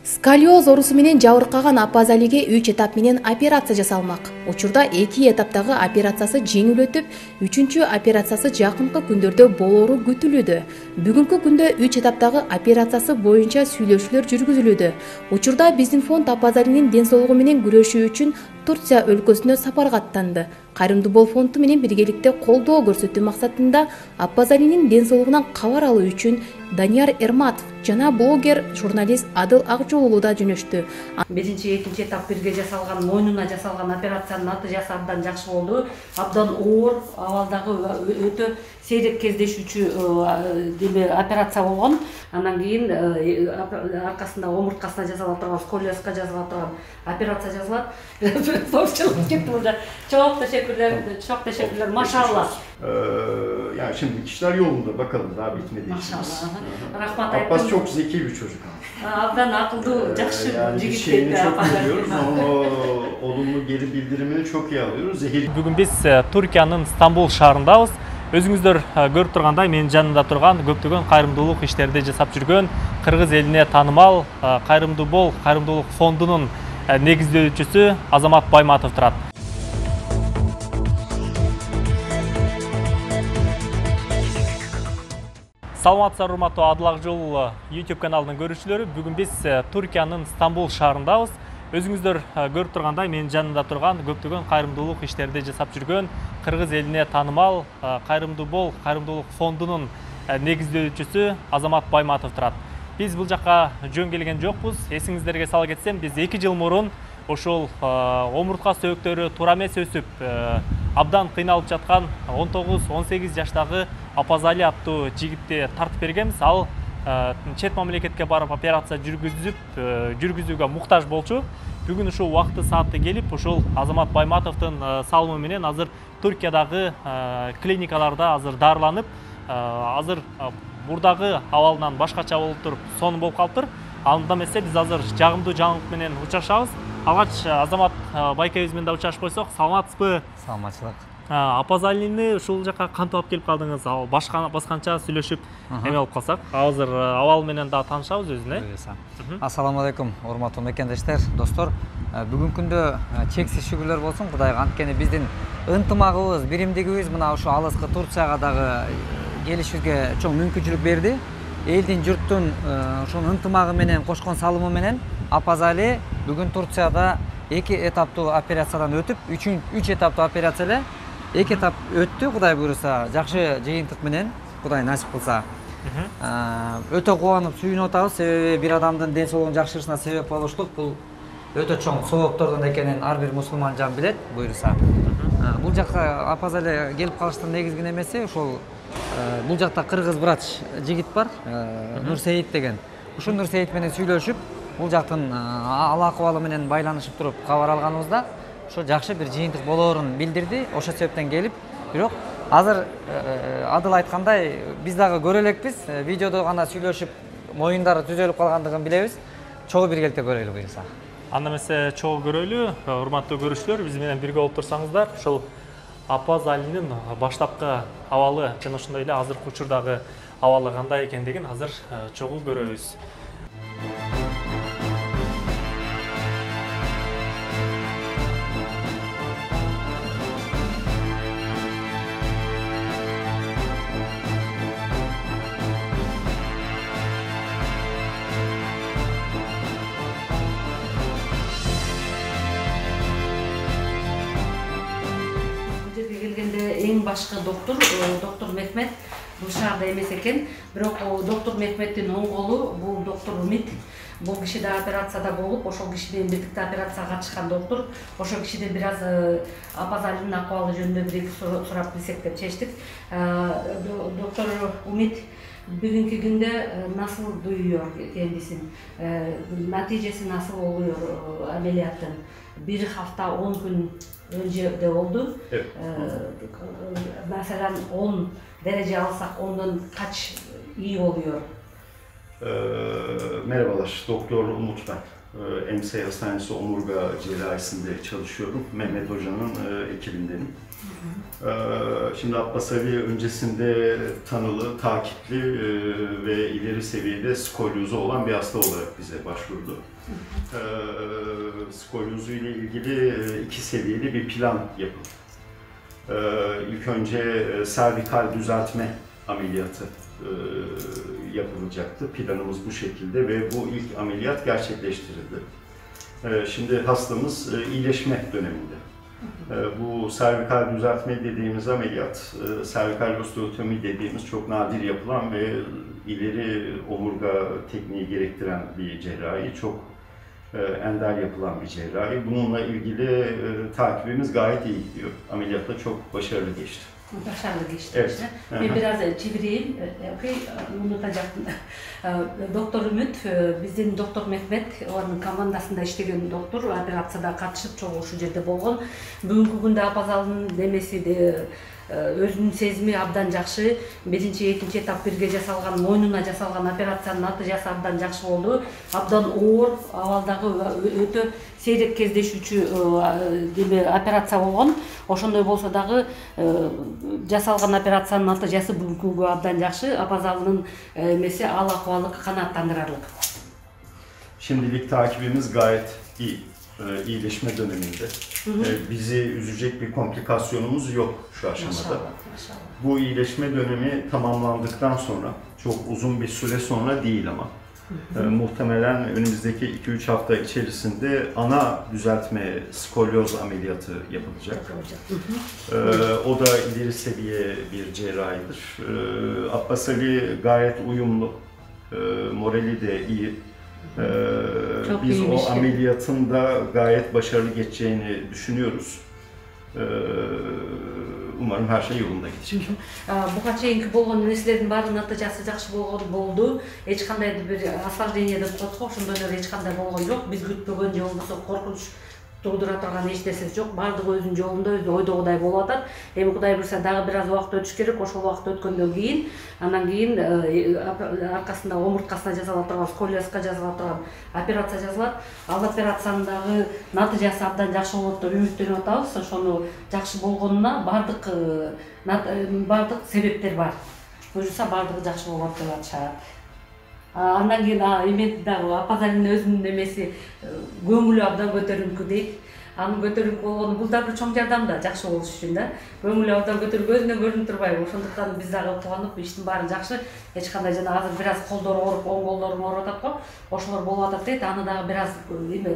Сколиоз оорусу менен жабыркаган Апазалиге 3 этап менен операция жасалмак. Учурда 2 этаптагы операциясы жеңил өтүп, 3-чү операциясы жакынкы күндөрдө болоору күтүлүүдө. Бүгүнкү күндө 3 этаптагы операциясы боюнча сүйлөшүүлөр жүргүзүлүүдө. Учурда биздин фонд Апазалинин ден соолугу менен күрөшүү үчүн Турция өлкөсүнө сапарга аттанды. Кайрымдуу Бол фонду менен биргеликте колдоо көрсөтүү максатында Апазалинин ден соолугунан кабар алуу үчүн Данияр Эрматов жана блогер, журналист Адыл Акжолулу да жөнөштү. Биринчи, экинчи этап бирге жасалган, мойнуна жасалган операциянын натыйжасы абдан жакшы болду. Абдан оор, абалдагы өтө сейрек кездешүүчү операция болгон. Андан кийин аркасында омурткасына жасала турган, сколиозго жасала турган операция жасалат. Зорчулук кетти burada. Çok teşekkürler. Maşallah. Yani şimdi işler yolunda, bakalım daha bitmedi. Maşallah. Rahmat Abbas çok zeki bir çocuk. Abdan akıllı, jakşı yani jigit. şeyini çok biliyoruz ama olumlu geri bildirimini çok iyi alıyoruz. Бүгүн биз Түркиянын Стамбул шаарындабыз. Өзүңүздөр көрүп тургандай, менин жанымда турган көптөгөн кайрымдуулук иштерди жасап жүргөн кыргыз элине таанымал Кайрымдуу Бол кайрымдуулук фондунун негиздөөчүсү Азамат Байматов турат. Саламатсыздар, урматтуу Адыл Акжол YouTube каналынын көрүүчүлөрү. Бүгүн биз Түркиянын Стамбул шаарындабыз. Өзүңүздөр көрүп тургандай, менин жанымда турган көптөгөн кайрымдуулук иштерди жасап жүргөн кыргыз элине таанымал Кайрымдуу Бол кайрымдуулук фондунун негиздөөчүсү Азамат Байматов турат. Биз бул жакка жөн келген жокпуз. Эсиңиздерге сала кетсем, биз 2 жыл мурун ошол омуртка сөөктөрү туура эмес өсүп, абдан кыйналып жаткан 19-18 жаштагы Апазали аттуу жигитти тартып бергенбиз. Ал чет мамлекетке барып операция жүргүзүүгө муктаж болчу. Бүгүн ушул убакыты сааты келип, ошол Азамат Байматовдун салымы менен азыр Түркиядагы клиникаларда азыр дарыланып, азыр бурдагы абалынан башкача болуп туруп, сонун болуп калыптыр. Анда эмесе биз азыр жагымдуу жаңылык менен учурашабыз. Алгач Азамат байкебиз менен да учурашып койсок, саламатсызбы? Саламатчылык. Апазалини ушул жака кантип алып келип калдыңыз? Ал башканча сүйлөшүп эме болуп калсак, азыр абал менен да таанышабыз өзүнө. Ассаламу алейкум, урматтуу мекендештер, достор. Бүгүнкү күндө чексиз шүгүрлөр болсун Кудайга, анткени биздин ынтымагыбыз, биримдигибиз мына ушу алыскы Турцияга дагы келишүүгө чоң мүмкүнчүлүк берди. Элдин, журттун ошонун ынтымагы менен, кошкон салымы менен Апазали бүгүн Турцияда 2 этаптуу операциядан өтүп, 3 этаптуу операция эле 2 этап өттү, Кудай буйруса, жакшы жыйынтык менен, Кудай насип кылса. Өтө кубанып, сүйүнүп атабыз, себеби бир адамдын ден соолугун жакшырышына себеп болуштук бул өтө чоң сооптордон экенин ар бир мусулман жан билет, буйруса. Бул жакка Апазали келип калыштын негизги немеси ошол бул жакта кыргыз врач жигит бар, Нурсейит деген. Ушул Нурсейит менен сүйлөшүп, бул жактын ал акыбалы менен байланышып туруп кабар алганыбызда ошо жакшы бир жыйынтык болоорун билдирди. Ошол себептен келип, бирок азыр Адыл айткандай, биз дагы көрө элекпиз, видеодо гана сүйлөшүп, моюндары түзөлүп калгандыгын билебиз. Чогуу биргеликте көрөлү буюрса. Анда эмесе чогуу көрөлү, урматтуу көрүүчүлөр, биз менен бирге болуп турсаңыздар, ошол Апазалинин баштапкы абалы жана ошондой эле азыркы учурдагы абалы кандай экендигин азыр чогуу көрөбүз. Эң башкы доктор Мехмет бул шаарда эмес экен, бирок доктор Мехметтин оң колу бул доктор Умит. Бул киши да операцияда болуп, ошол киши менен бирдикте операцияга катышкан доктор. Ошол кишиден бир аз Апазалинин акыбалы жөнүндө бир сурап билсек деп чечтик. Доктор Умит бүгүнкү күндө насыл дуюyor кендисин, натыйжасы насыл болуyor амелияттын. 1 hafta 10 gün önce de oldu. Evet. Mesela 10 derece alsak ondan kaç iyi oluyor? Merhabalar, Doktor Umut ben. EMSA Hastanesi Omurga Cerrahisi'nde çalışıyorum. Mehmet Hoca'nın ekibindenim. Şimdi Abbas Ali öncesinde tanılı, takipli ve ileri seviyede skolyozu olan bir hasta olarak bize başvurdu. Skolyozu ile ilgili 2 seviyeli bir plan yapıldı. İlk önce servikal düzeltme ameliyatı yapılacaktı. Planımız bu şekilde ve bu ilk ameliyat gerçekleştirildi. Şimdi hastamız iyileşme döneminde. Bu servikal düzeltme dediğimiz ameliyat, servikal osteotomi dediğimiz çok nadir yapılan ve ileri omurga tekniği gerektiren bir cerrahi, çok ender yapılan bir cerrahi. Bununla ilgili takibimiz gayet iyi gidiyor. Ameliyat da çok başarılı geçti. Başarılı geçti Evet. işte. Ben biraz çevireyim, unutacaktım. Doktor Ümit, bizim Doktor Mehmet, onun komandasında işlеген doktor, operatsiyada katışıp çok uşu жерде болгон. Бүгүнкү күндө Апазалдын немеси де өзүнүн сезими абдан жакшы. Биринчи, экинчи этап бирге жасалган, мойнуна жасалган операциянын натыйжасы абдан жакшы болду. Абдан оор, абалдагы өтө сейрек кездешүүчү операция болгон. Ошондой болсо дагы жасалган операциянын натыйжасы бүгүнкү күнгө абдан жакшы. Апазалдын эмеси ал акыбалы канааттандырарлык. Şimdilik takibimiz gayet iyi. İyileşme döneminde. Bizi üzecek bir komplikasyonumuz yok şu aşamada. Maşallah, maşallah. Bu iyileşme dönemi tamamlandıktan sonra, çok uzun bir süre sonra değil ama, muhtemelen önümüzdeki 2-3 hafta içerisinde ana düzeltme skolyoz ameliyatı yapılacak. O da ileri seviye bir cerrahidir. Abbas Ali gayet uyumlu, morali de iyi. Biz o ameliyatın da gayet başarılı geçeceğini düşünüyoruz. Umarım her şey yolunda gidecek. Буга чейинки болгон нерселердин баардыгынын натыйжасы жакшы болду. Эч кандай бир осложнение деп коет го, ошондой эле эч кандай болгон жок. Биз күтпөгөн же болбосо коркунуч туудура турган эч нерсе жок. Баардыгы өзүнүн жолунда, өзү ойдогудай болуп атат. Эми Кудай буйрса дагы бир аз убакыт өтүш керек. Ошол убакыт өткөндөн кийин, андан кийин аркасында омурткасына жасала турган, сколиозго жасала турган операция жасалат. Ал операциянын дагы натыйжасы абдан жакшы болот деп үмүттөнүп атабыз. Ошону жакшы болгонуна бардык себептер бар. Буюрса бардыгы жакшы болот деп атышат. Андан кийин эми дагы Апазалдын өзүнүн эмеси көңүлү абдан көтөрүңкү дейт. Анын көтөрүңкү болгону бул да бир чоң жардам да, жакшы болуш үчүн да. Көңүлү абдан көтөрүп өзүнөн көрүнүп турбайбы? Ошондуктан биз дагы кубанып, иштин баары жакшы. Эч кандай жана азыр бир аз колдору ооруп, оң колдорум ооруп атат го. Ошолор болуп атат дейт. Аны дагы бир аз эмне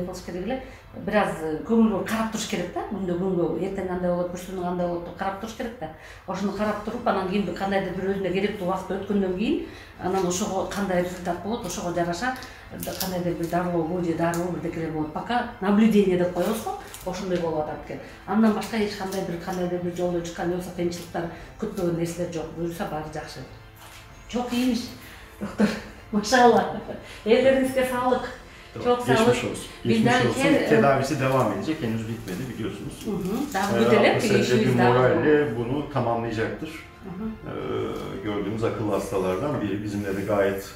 кылыш керек эле? Бир аз көңүл карап туруш керек да. Күндө эртең кандай болот, бүрсүнү кандай болот деп карап туруш керек да. Ошону карап туруп, анан кийин кандайдыр бир өзүнө керектүү убакыт өткөндөн кийин, анан ошого кандай результат болот, ошого жараша кандайдыр бир дарылоо же дарылоо бирдекелер болот. Пока наблюдение деп коебуз го, ошондой болуп атат экен. Андан башка эч кандайдыр бир жолдо чыккан болсо кыйынчылыктар, күтпөгөн нерселер жок. Буюрса баары жакшы. Çok iyiymiş doktor. Maşallah. Ellerinize sağlık. Çok sağ olun. Geçmiş olsun. Geçmiş olsun. Tedavisi devam edecek. Henüz bitmedi biliyorsunuz. Daha güdelim ki bir moralle bunu tamamlayacaktır. Gördüğümüz akıllı hastalardan biri. Bizimle de gayet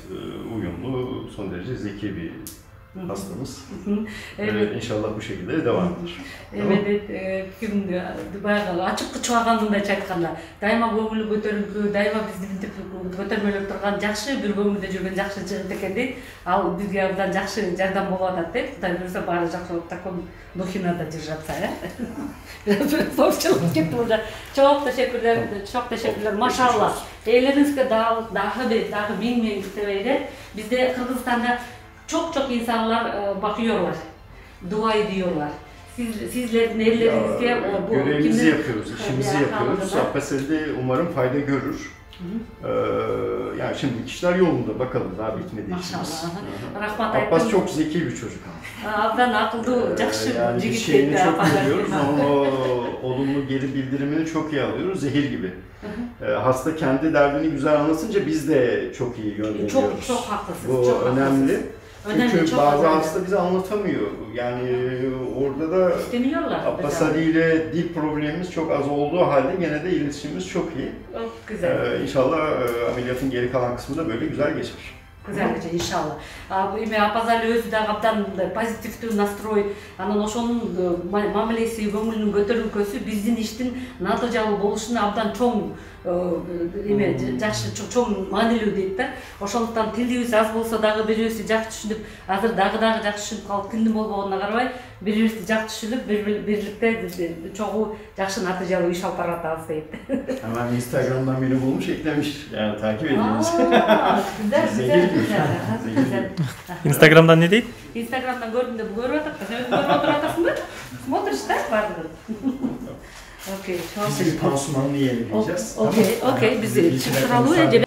uyumlu, son derece zeki bir hastamız. Evet. İnşallah bu şekilde devam eder. Evet, kimdi? Bayağı açık kucağında aytkanda, daima көңүлү көтөрүңкү, daima bizди мынтип көтөрмөлөп турган жакшы, бир көңүлдө жүргөн жакшы жыгыт экен дейт. Ал бизге абдан жакшы жардам болуп атат дейт. Кудай буйрса баары жакшы болуп, таком духина да держаться, Соочулук кетти уже. Çok teşekkürler. Maşallah. Ellerinizge dagı bin seveyle. Bizde Kırgızistan'da çok insanlar bakıyorlar, dua ediyorlar. Sizlerin ellerinizde bu görevimizi yapıyoruz, işimizi yapıyoruz. Abbas Ali de umarım fayda görür. Yani şimdi işler yolunda, bakalım daha bitmedi işimiz. Abbas çok zeki bir çocuk ama. Abdan akıllı, jakşı yani bir şeyini çok biliyoruz, ama olumlu geri bildirimini çok iyi alıyoruz, zehir gibi. Hasta kendi derdini güzel anlatınca biz de çok iyi yönlendiriyoruz. Çok haklısınız. Bu çok önemli. Çünkü çok bazı hasta bize anlatamıyor. Yani orada da Abbas Ali ile dil problemimiz çok az olduğu halde gene de iletişimimiz çok iyi. Çok güzel. İnşallah ameliyatın geri kalan kısmı da böyle güzel geçer. Güzelce inşallah. Эми Апазали өзү дагы абдан позитивдүү настрой, анан ошонун мамилеси, көңүлүнүн көтөрүлкөсү биздин иштин натыйжалуу болушуна абдан чоң эме жакшы чоң маанилүү дейт да. Ошондуктан тилибиз аз болсо дагы бири-бирибизди жакшы түшүнүп, азыр дагы жакшы түшүнүп калып тилдин болбогонуна карабай, бири-бирибизди жакшы түшүнүп, бирликте чогуу жакшы натыйжалуу иш алып баратабыз дейт. Hemen Instagram'dan beni bulmuş, eklemiş. Yani takip ediyoruz. Güzel. Instagram'dan ne deyт? Instagram'dan gördüm de bu görüp atak. Sen görüp oturataksın mı? Смотришь, да, бардыгын? Окей, Biz bir pansumanını yenileyeceğiz. Okey, biz çıktıralım.